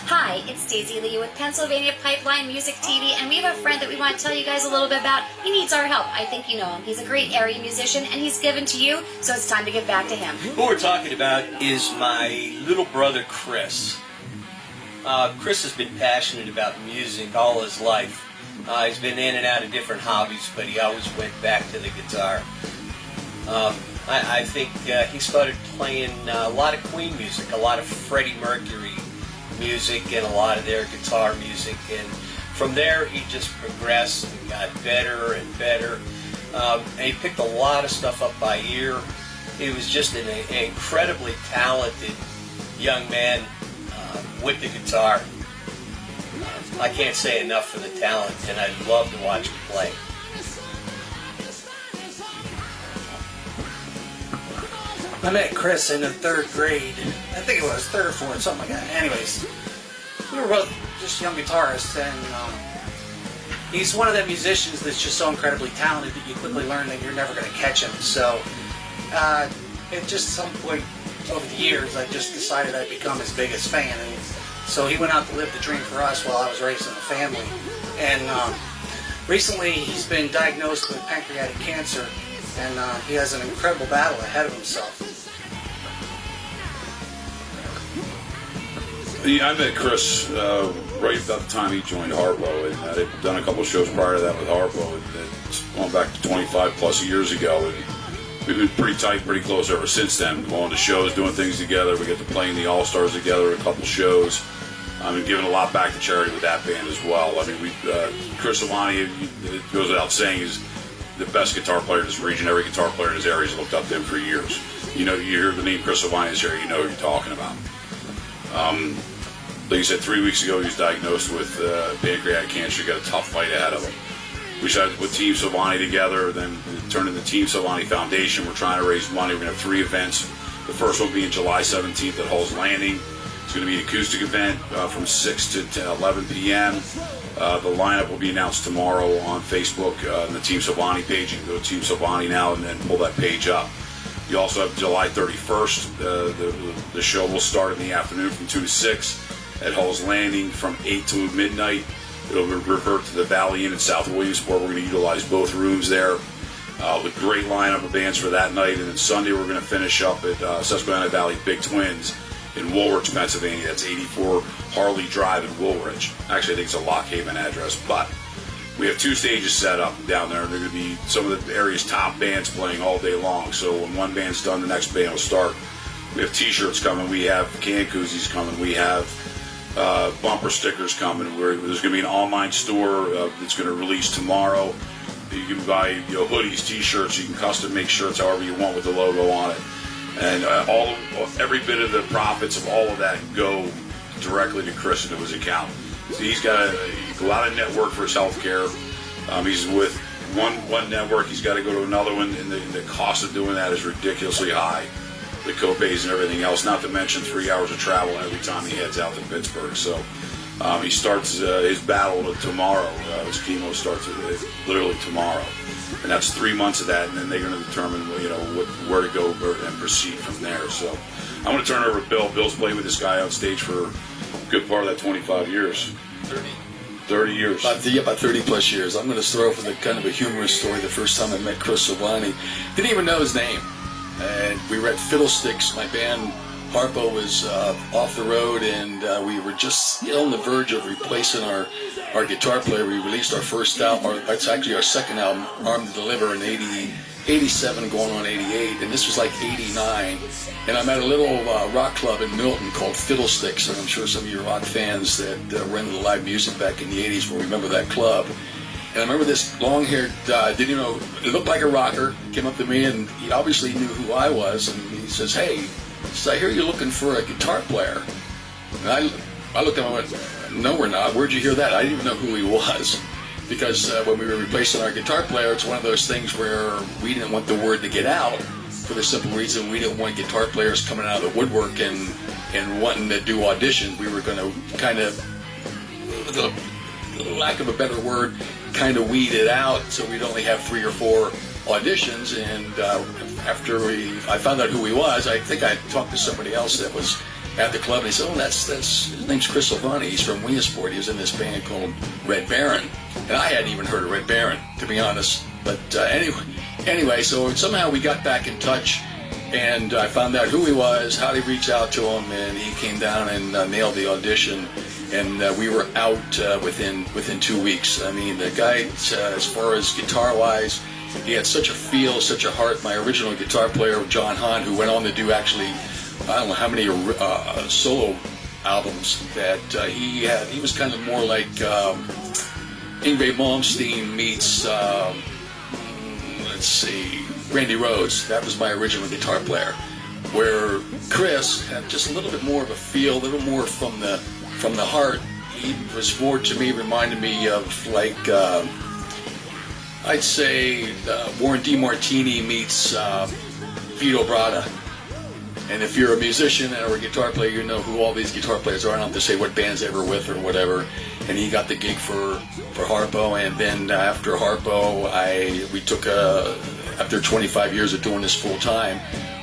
Hi, it's Daisy Lee with Pennsylvania Pipeline Music TV, and we have a friend that we want to tell you guys a little bit about. He needs our help. I think you know him. He's a great area musician, and he's given to you, so it's time to give back to him. Who we're talking about is my little brother, Chris. Chris has been passionate about music all his life. He's been in and out of different hobbies, but he always went back to the guitar. I think he started playing a lot of Queen music, a lot of Freddie Mercury music, and a lot of their guitar music. And from there, he just progressed and got better and better. And he picked a lot of stuff up by ear. He was just an incredibly talented young man with the guitar. I can't say enough for the talent, and I love to watch him play. I met Chris in the third grade. I think it was third or fourth, something like that. Anyways, we were both just young guitarists, and he's one of the musicians that's just so incredibly talented that you quickly learn that you're never going to catch him. So, at just some point over the years, I just decided I'd become his biggest fan. And so he went out to live the dream for us while I was raising a family. And recently, he's been diagnosed with pancreatic cancer, and he has an incredible battle ahead of himself. Yeah, I met Chris right about the time he joined Harpo, and I had done a couple of shows prior to that with Harpo, and it's going back to 25 plus years ago, and we've been pretty tight, pretty close ever since then, going to shows, doing things together. We get to playing the All-Stars together, a couple shows. I've been giving a lot back to charity with that band as well. I mean, Chris Avani, it goes without saying, is the best guitar player in this region. Every guitar player in this area has looked up to him for years. You know, you hear the name Chris Avani is here, you know who you're talking about. Like you said, 3 weeks ago he was diagnosed with pancreatic cancer. He got a tough fight ahead of him. We started with Team Silvani together, then turned into Team Silvani Foundation. We're trying to raise money. We're going to have 3 events. The first one being July 17th at Hull's Landing. It's going to be an acoustic event from 6 to 11 p.m. The lineup will be announced tomorrow on Facebook on the Team Silvani page. You can go to Team Silvani now and then pull that page up. You also have July 31st. The show will start in the afternoon from 2 to 6 at Hull's Landing from 8 to midnight. It'll revert to the Valley Inn in South Williamsport. We're going to utilize both rooms there. With great lineup of bands for that night. And then Sunday we're going to finish up at Susquehanna Valley Big Twins in Woolwich, Pennsylvania. That's 84 Harley Drive in Woolwich. Actually, I think it's a Lock Haven address, but we have 2 stages set up down there. They're going to be some of the area's top bands playing all day long. So when one band's done, the next band will start. We have T-shirts coming. We have can koozies coming. We have bumper stickers coming. There's going to be an online store that's going to release tomorrow. You can buy hoodies, T-shirts. You can custom make shirts however you want with the logo on it. And every bit of the profits of all of that go directly to Chris into his account. So he's got a lot of network for his health care. He's with one network. He's got to go to another one, and the cost of doing that is ridiculously high. The co-pays and everything else, not to mention 3 hours of travel every time he heads out to Pittsburgh. So he starts his battle tomorrow. His chemo starts literally tomorrow. And that's 3 months of that, and then they're going to determine where to go and proceed from there. So I'm going to turn it over to Bill. Bill's played with this guy on stage for a good part of that 25 years. 30 years. About 30 plus years. I'm going to start off with a kind of a humorous story. The first time I met Chris Silvani, didn't even know his name. And we were at Fiddlesticks. My band Harpo was off the road, and we were just on the verge of replacing our guitar player. We released our first album, it's actually our second album, Armed to Deliver, in 87 going on 88, and this was like 89. And I'm at a little rock club in Milton called Fiddlesticks, and I'm sure some of you rock fans that were into the live music back in the 80s will remember that club. And I remember this long-haired, it looked like a rocker, came up to me, and he obviously knew who I was, and he says, "Hey, I hear you're looking for a guitar player." And I looked at him and went, "No, we're not. Where'd you hear that?" I didn't even know who he was, because when we were replacing our guitar player, it's one of those things where we didn't want the word to get out for the simple reason we didn't want guitar players coming out of the woodwork and wanting to do auditions. We were going to kind of, the lack of a better word, kind of weed it out so we'd only have 3 or 4 auditions. And after I found out who he was, I think I talked to somebody else that was at the club, and he said, "Oh, that's his name's Chris Silvani. He's from Williamsport. He was in this band called Red Baron." And I hadn't even heard of Red Baron, to be honest. But anyway, so somehow we got back in touch, and I found out who he was, how to reach out to him, and he came down and nailed the audition. And we were out within 2 weeks. I mean, the guy, as far as guitar-wise, he had such a feel, such a heart. My original guitar player, John Hahn, who went on to do actually, I don't know how many solo albums that he had. He was kind of more like Yngwie Malmsteen meets, let's see, Randy Rhoads. That was my original guitar player. Where Chris had just a little bit more of a feel, a little more from the heart. He was more, to me, reminded me of like, I'd say Warren DeMartini meets Vito Bratta. And if you're a musician or a guitar player, you know who all these guitar players are. I don't have to say what bands they were with or whatever. And he got the gig for Harpo, and then after Harpo, we took after 25 years of doing this full time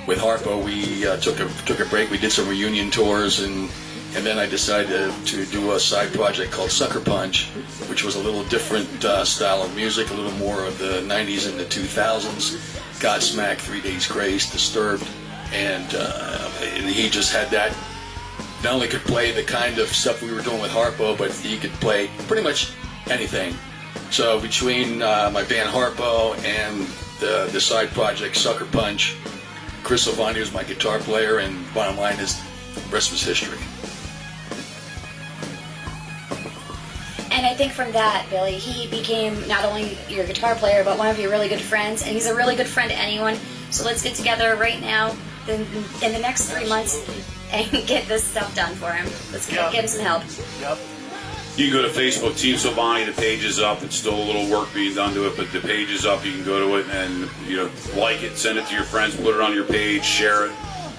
with Harpo, we took a break. We did some reunion tours, and then I decided to do a side project called Sucker Punch, which was a little different style of music, a little more of the 90s and the 2000s. Godsmack, 3 Days Grace, Disturbed, and he just had that. Not only could play the kind of stuff we were doing with Harpo, but he could play pretty much anything. So between my band Harpo and the side project Sucker Punch, Chris Silvani was my guitar player, and bottom line is, the rest was history. And I think from that, Billy, he became not only your guitar player, but one of your really good friends, and he's a really good friend to anyone. So let's get together right now in the next 3 months and get this stuff done for him. Let's get him some help. Yep. You can go to Facebook, Team Silvani. The page is up. It's still a little work being done to it, but the page is up. You can go to it and like it, send it to your friends, put it on your page, share it.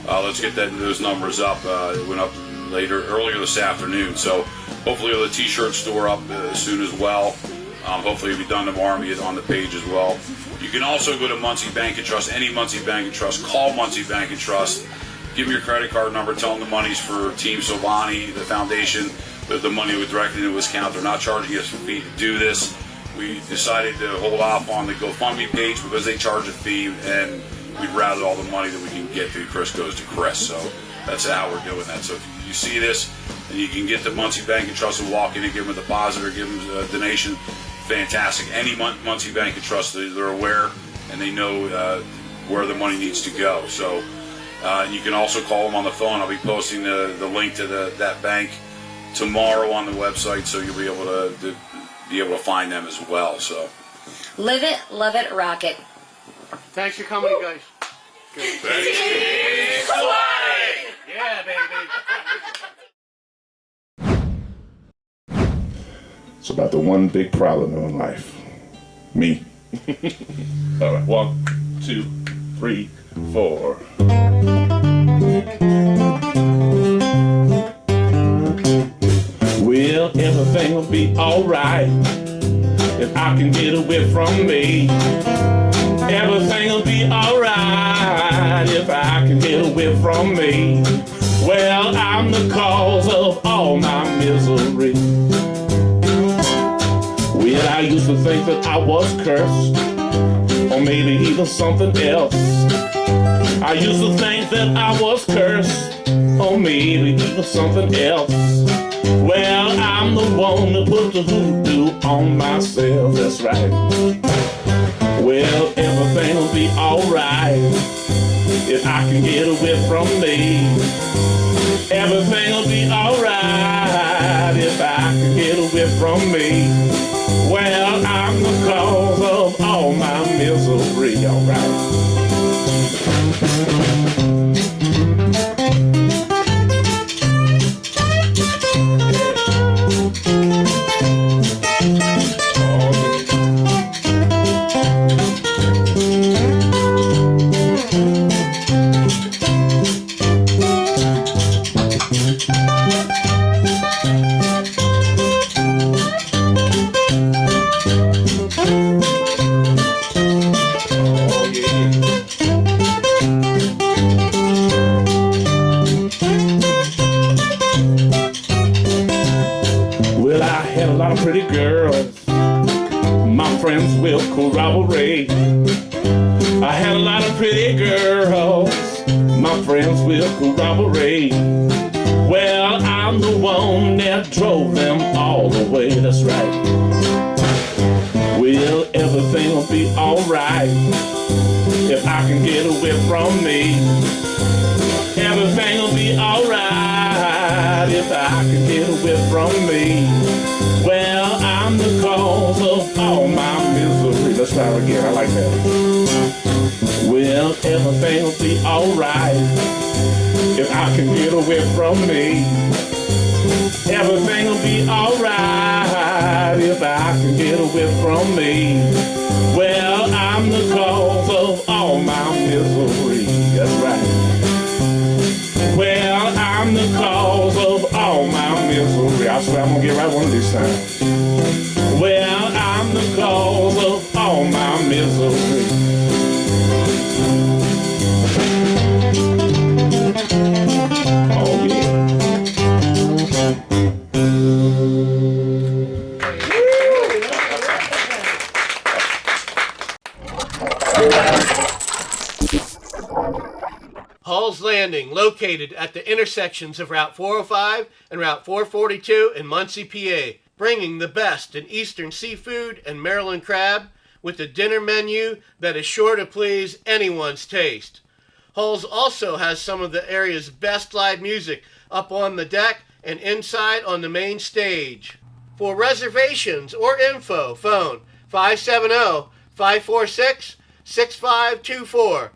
Let's get those numbers up. It went up earlier this afternoon. So hopefully we'll have the T-shirt store up soon as well. Hopefully it'll be done tomorrow and be on the page as well. You can also go to Muncie Bank and Trust, any Muncie Bank and Trust. Call Muncie Bank and Trust. Give them your credit card number. Tell them the money's for Team Silvani, the foundation. The money was directly into his account. They're not charging us a fee to do this. We decided to hold off on the GoFundMe page because they charge a fee, and we'd rather all the money that we can get to Chris goes to Chris. So that's how we're doing that. So if you see this and you can get to Muncie Bank and Trust and walk in and give them a deposit or give them a donation, fantastic. Any Muncie Bank and Trust, they're aware and they know where the money needs to go. So you can also call them on the phone. I'll be posting the link to that bank tomorrow on the website, so you'll be able to find them as well. So Live it, love it, rock it. Thanks for coming, guys. Good. Yeah, baby. It's about the one big problem in life. Me. All right, 1, 2, 3, 4. Well, everything will be alright if I can get away from me. Everything will be alright if I can get away from me. Well, I'm the cause of all my misery. Well, I used to think that I was cursed, or maybe even something else. I used to think that I was cursed, or maybe even something else. Well, I'm the one that put the hoodoo on myself, that's right. Well, everything will be alright if I can get away from me. Everything will be alright if I can get away from me. Well, I'm the cause of all my misery, alright. Oh yeah. pretty girls. My friends will corroborate. I had a lot of pretty girls. My friends will corroborate. Well, I'm the one that drove them all the way, that's right. Well, everything will be alright if I can get away from me. Everything will be alright if I can get away from me. Well, I'm the cause of all my misery. Let's try it again, I like that. Well, everything will be alright if I can get away from me. Everything will be alright if I can get away from me. Well, I'm the cause of all my misery. That's right. Well, I'm the cause of all my misery. I swear I'm gonna get right one of these times. Well, I'm the cause of all my misery. Oh yeah. Hall's Landing, located at the intersections of Route 405 and Route 442 in Muncie, PA, bringing the best in Eastern seafood and Maryland crab with a dinner menu that is sure to please anyone's taste. Hall's also has some of the area's best live music up on the deck and inside on the main stage. For reservations or info, phone 570-546-6524.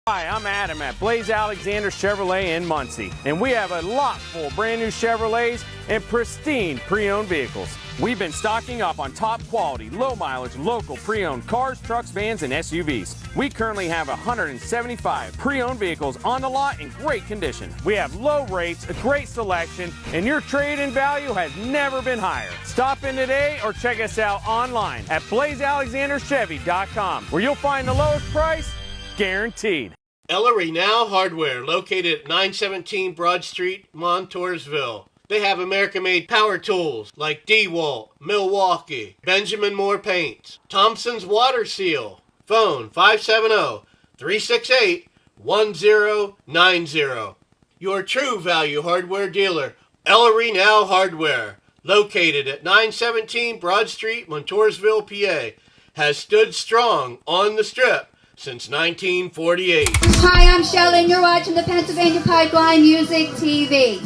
Hi, I'm Adam at Blaze Alexander Chevrolet in Muncie, and we have a lot full brand new Chevrolets and pristine pre-owned vehicles. We've been stocking up on top quality, low mileage, local pre-owned cars, trucks, vans, and SUVs. We currently have 175 pre-owned vehicles on the lot in great condition. We have low rates, a great selection, and your trade-in value has never been higher. Stop in today or check us out online at blazealexanderchevy.com, where you'll find the lowest price guaranteed. Ellery Now Hardware, located at 917 Broad Street, Montoursville. They have American-made power tools like DeWalt, Milwaukee, Benjamin Moore paints, Thompson's Water Seal. Phone 570-368-1090. Your true value hardware dealer, Ellery Now Hardware, located at 917 Broad Street, Montoursville, PA, has stood strong on the Strip since 1948. Hi, I'm Shelley, and you're watching the Pennsylvania Pipeline Music TV.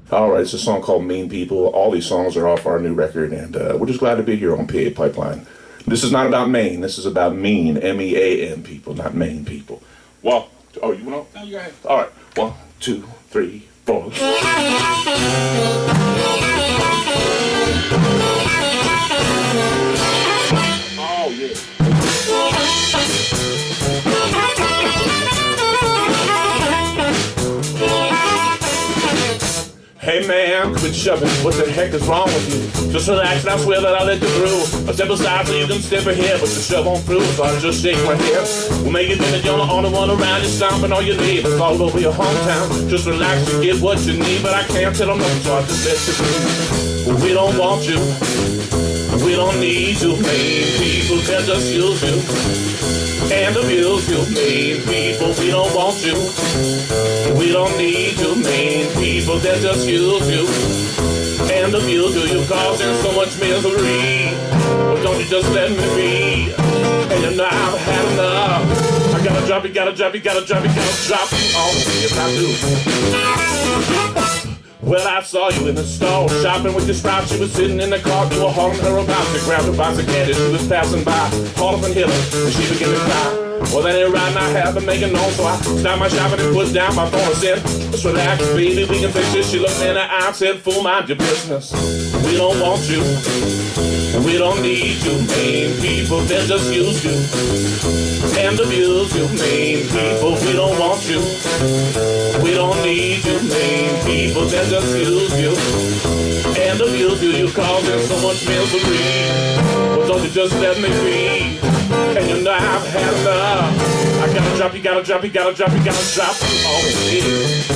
Alright, it's a song called Mean People. All these songs are off our new record, and we're just glad to be here on PA Pipeline. This is not about Maine, this is about mean, M-E-A-N people, not Maine people. Well, oh, you want to? No, you go ahead. Alright, 1, 2, 3, 4. Oh, yeah. Hey man, quit shoving. What the heck is wrong with you? Just relax and I swear that I'll let you through. A step aside so you can step ahead, but you shove on through. So I just shake my head. We'll make it that you're the only one around. You're stomping all your neighbors all over your hometown. Just relax and get what you need, but I can't tell them nothing, so I just let you through. We don't want you. We don't need you. Mean people can just use you and abuse you. Mean people, we don't want you. We don't need you. Mean people that just use you and abuse you. You're causing so much misery. But don't you just let me be? And you know I've had enough. I gotta drop you, gotta drop you, gotta drop you, gotta drop you. Oh, yes I do. Well, I saw you in the store shopping with your spouse. She was sitting in the car. You were hauling her about to grab a box of candy. She was passing by, hauled up and hit her, and she began to cry. Well, that ain't right, and I have been making known, so I stopped my shopping and put down my phone and said, just relax, baby, we can fix this. She looked me in the eye and said, fool, mind your business. We don't want you. We don't need you. Mean people, they just use you and abuse you. Mean people, we don't want you. We don't need you. Mean people, they just use you and abuse you. You're causing so much misery. Well, don't you just let me be? And you know I've had enough. I gotta drop you, gotta drop you, gotta drop you, gotta drop you. Oh, yeah.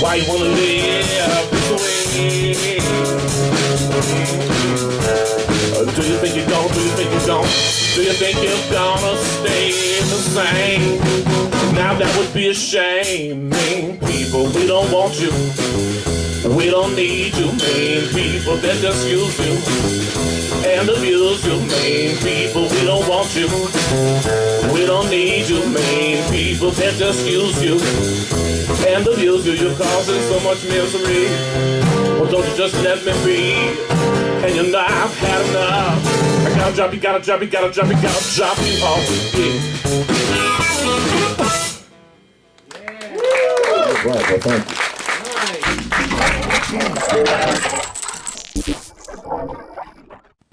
Why you wanna live this way? Do you think you're gonna? Do you think you're gonna? Do you think you're gonna stay the same? Now that would be a shame. Mean people, we don't want you. We don't need you. Mean people that just use you and abuse you. Mean people, we don't want you. We don't need you. Mean people that just use you and abuse you. You're causing so much misery. Well, don't you just let me be? And you know I've had enough. I gotta drop you, gotta drop you, gotta drop you, gotta drop you off. Right, well, thank you.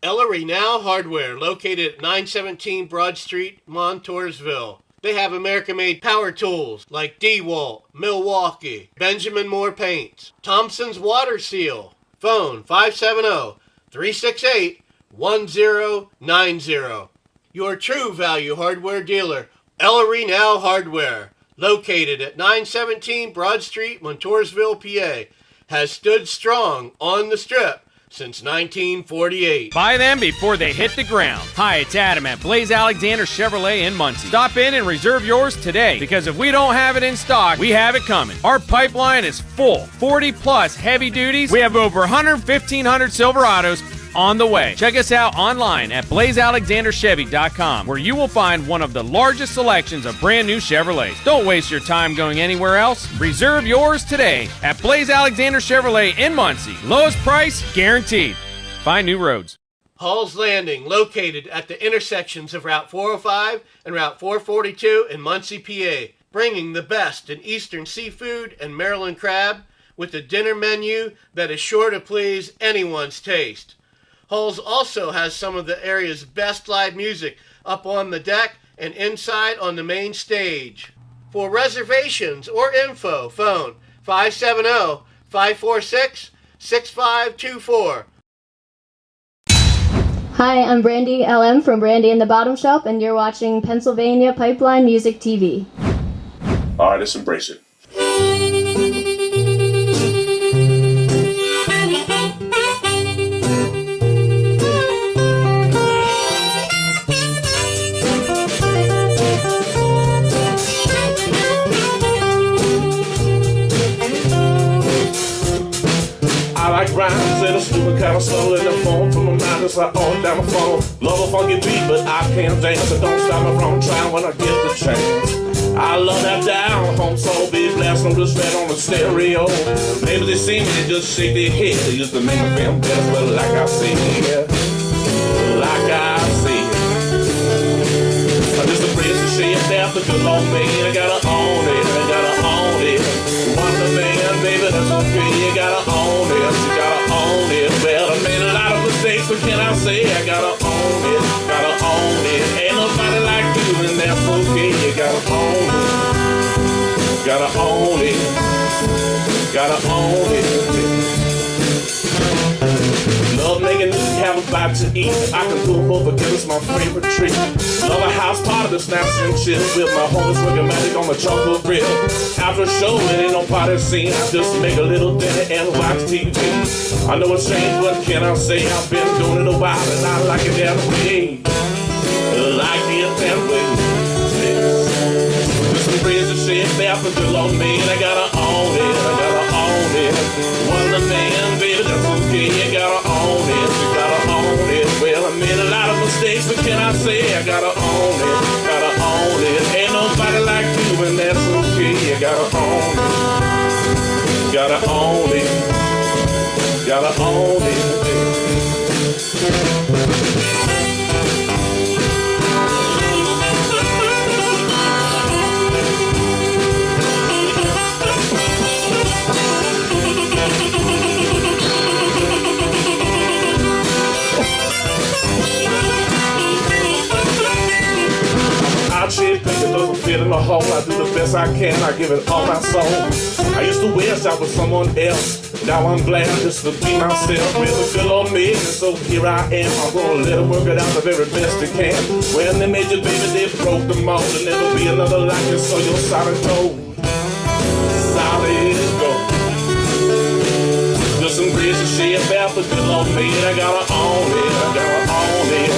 Ellery Now Hardware, located at 917 Broad Street, Montoursville. They have American-made power tools like DeWalt, Milwaukee, Benjamin Moore Paints, Thompson's Water Seal. Phone 570-368-1090. Your true value hardware dealer, Ellery Now Hardware, located at 917 Broad Street, Montoursville, PA, has stood strong on the Strip since 1948. Buy them before they hit the ground. Hi, it's Adam at Blaze Alexander Chevrolet in Muncie. Stop in and reserve yours today, because if we don't have it in stock, we have it coming. Our pipeline is full. 40 plus heavy duties. We have over 1,500 Silverados on the way. Check us out online at blazealexanderchevy.com, where you will find one of the largest selections of brand new Chevrolets. Don't waste your time going anywhere else. Reserve yours today at Blaze Alexander Chevrolet in Muncie. Lowest price guaranteed. Find new roads. Hall's Landing, located at the intersections of Route 405 and Route 442 in Muncie, PA, bringing the best in Eastern seafood and Maryland crab with a dinner menu that is sure to please anyone's taste. Hall's also has some of the area's best live music up on the deck and inside on the main stage. For reservations or info, phone 570-546-6524. Hi, I'm Brandy LM from Brandy and the Bottom Shelf, and you're watching Pennsylvania Pipeline Music TV. All right, let's embrace it. I like rhymes and a stupid kind of soul in the phone from my mind just like all down the phone. Love a funky beat, but I can't dance. So don't stop me from trying when I get the chance. I love that down home soul beat blast on the set on the stereo. Maybe they see me, they just shake their head. They used to make me feel better, but like I see it, like I see it. I'm just a praise to share that for good old me. I gotta own it, I gotta own it. One the man, baby, that's okay. You gotta own it, you gotta own it. Well, I made a lot of mistakes, but can I say I gotta own it, gotta own it. Ain't nobody like you, and that's okay. You gotta own it, gotta own it, gotta own it. Love making music, have a bite to eat. I can do both, but it's my favorite treat. Love a house party, the snaps and chips with my homies working magic on the chocolate grill. After a show, it ain't no party scene. I just make a little dinner and watch TV. I know it's strange, but can I say I've been doing it a while and I like it that way. Like it that way. Just some praise to share that for good old me. I gotta own it, I gotta own it. One the man, baby, that's okay. You gotta own it, you gotta own it. Well, I made a lot of mistakes, but can I say I gotta own it, gotta own it. Ain't nobody like you, and that's okay. You gotta own it, gotta own it, gotta own it. Shit, think it doesn't fit in the hole. I do the best I can, I give it all my soul. I used to wish I was someone else. Now I'm glad just to be myself. With a good old me, and so here I am. I'm gonna let it work it out the very best it can. When they made you, baby, they broke the mold. There'll never be another like it, so you're solid gold. Solid gold. say about the good Lord made. I gotta own it, I gotta own it.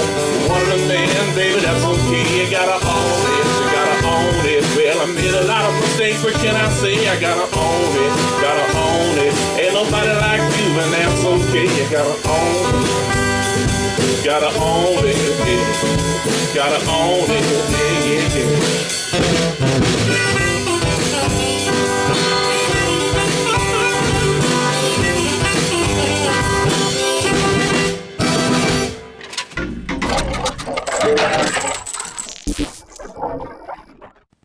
One of the men, baby, that's okay. You gotta own it, you gotta own it. Well, I made a lot of mistakes, but can I say I gotta own it, gotta own it. Ain't nobody like you, and that's okay. You gotta own it, gotta own it, yeah. Gotta own it, yeah, yeah, yeah.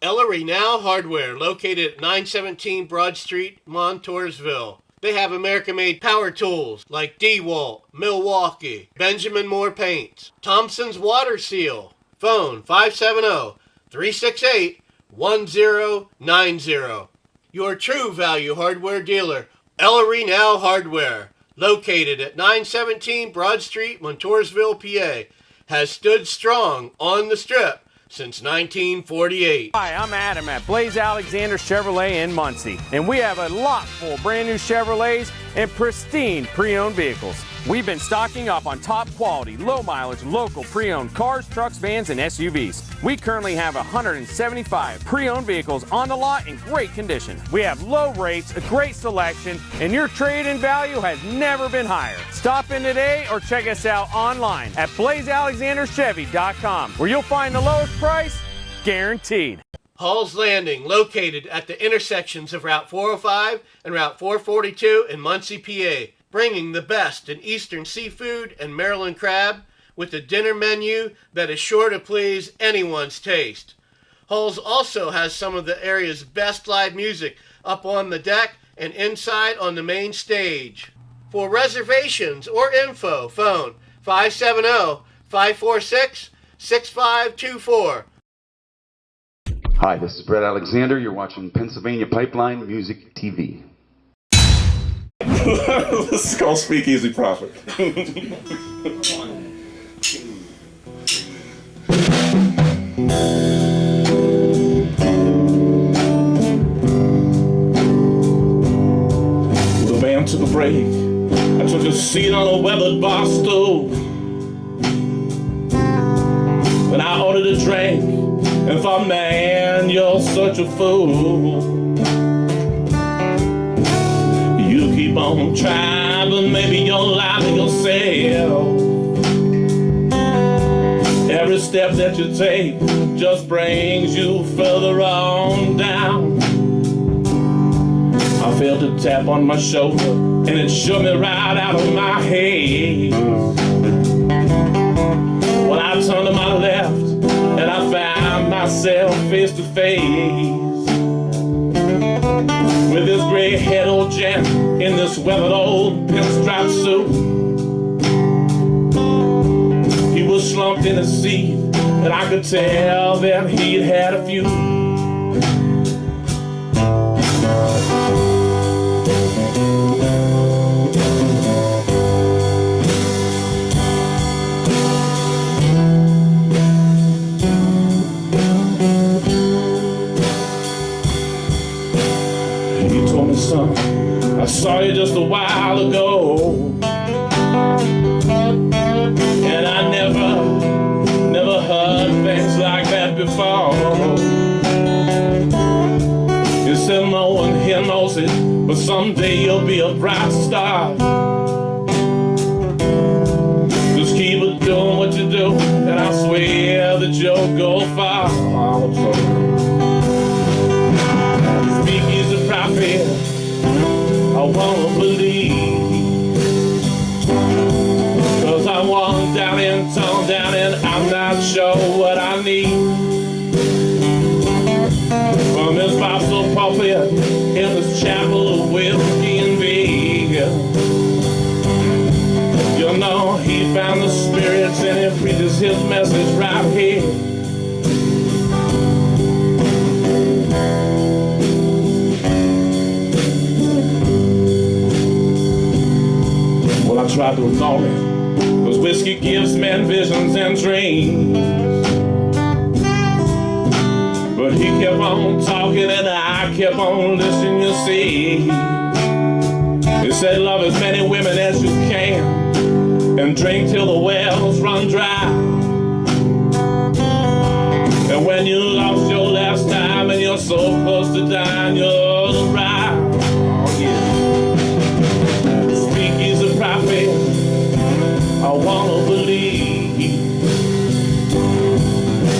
Ellery Now Hardware, located at 917 Broad Street, Montoursville. They have American-made power tools like DeWalt, Milwaukee, Benjamin Moore Paints, Thompson's Water Seal. Phone 570-368-1090. Your true value hardware dealer, Ellery Now Hardware, located at 917 Broad Street, Montoursville, PA, has stood strong on the Strip since 1948. Hi, I'm Adam at Blaze Alexander Chevrolet in Muncie, and we have a lot full of brand new Chevrolets and pristine pre-owned vehicles. We've been stocking up on top quality, low mileage, local pre-owned cars, trucks, vans, and SUVs. We currently have 175 pre-owned vehicles on the lot in great condition. We have low rates, a great selection, and your trade-in value has never been higher. Stop in today or check us out online at blazealexanderchevy.com, where you'll find the lowest price guaranteed. Hall's Landing, located at the intersections of Route 405 and Route 442 in Muncie, PA, bringing the best in Eastern seafood and Maryland crab with a dinner menu that is sure to please anyone's taste. Hall's also has some of the area's best live music up on the deck and inside on the main stage. For reservations or info, phone 570-546-6524. Hi, this is Brett Alexander. You're watching Pennsylvania Pipeline Music TV. This is called Speakeasy Prophet. The band took a break. I took a seat on a weathered bar stool. Then I ordered a drink and thought, man, you're such a fool. You keep on trying, but maybe you'll lie to yourself. Every step that you take just brings you further on down. I felt a tap on my shoulder, and it shook me right out of my head. Well, I turned to my left, and I found myself face to face with this gray-haired old gent in this weathered old pinstripe suit. He was slumped in his seat, and I could tell that he'd had a few. Son, I saw you just a while ago, and I never heard things like that before. You said no one here knows it, but someday you'll be a bright star. Just keep it doing what you do, and I swear that you'll go far. Speakeasy prophet, I wanna believe, 'cause I walk down in town down and I'm not sure what I need. From this fossil pulpit in this chapel of whiskey and beer, you know he found the spirits and he preaches his message right here. I tried to ignore it, 'cause whiskey gives men visions and dreams. But he kept on talking and I kept on listening, you see. He said, love as many women as you can, and drink till the wells run dry. And when you lost your last time and you're so close to dying, you'll arrive. Oh yeah. Speak, he's a prophet, I wanna believe,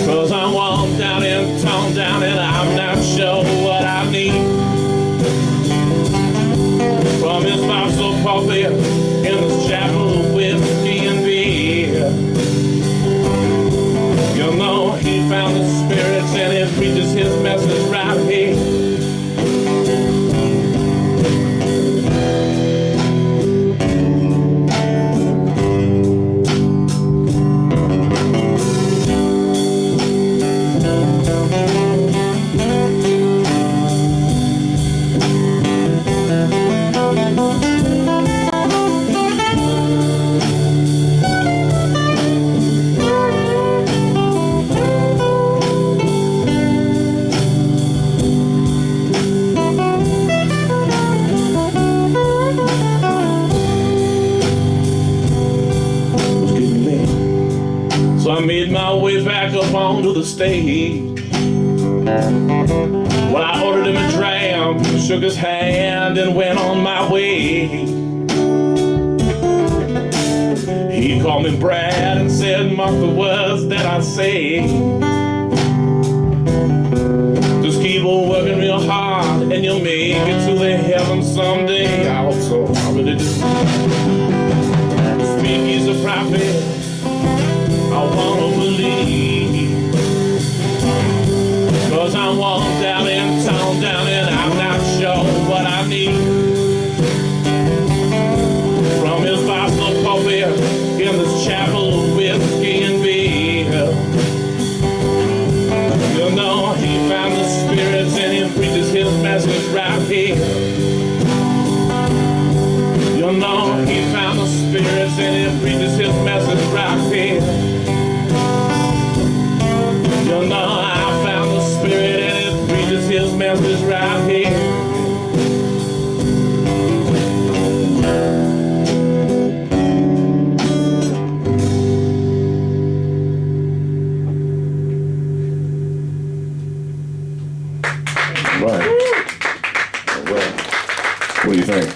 'cause I'm worn down and torn down and I'm not sure what I need. From his mouth so pulpy in this chapel of whiskey and beer. You know he found the spirits and he preaches his message right here. So I made my way back up onto the stage. Well, I ordered him a dram, shook his hand and went on my way. He called me Brad and said, mark the words that I say. Just keep on working real hard and you'll make it to the heaven someday. I hope so, I really do. Speak, he's a prophet, I wanna believe, 'cause I'm worn down and torn down and I'm not sure what I need. From his Bible pulpit in this chapel of whiskey and beer. You know he found the spirits and he preaches his message right here. You know he found the spirits and he preaches his message right here. You know I found the spirit and it preaches his message right here. Right. Well, what do you think?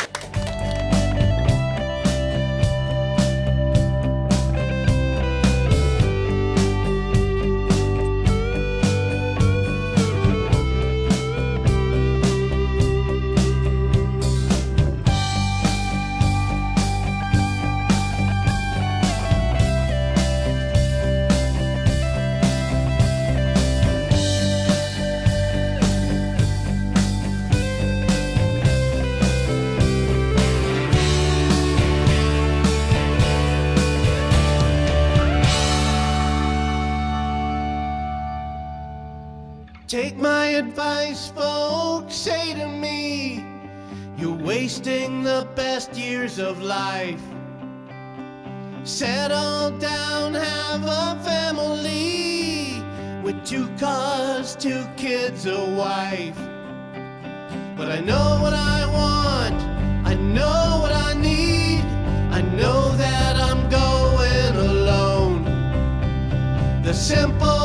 Take my advice, folks, say to me, you're wasting the best years of life. Settle down, have a family with 2 cars, 2 kids, a wife. But I know what I want, I know what I need, I know that I'm going alone. The simple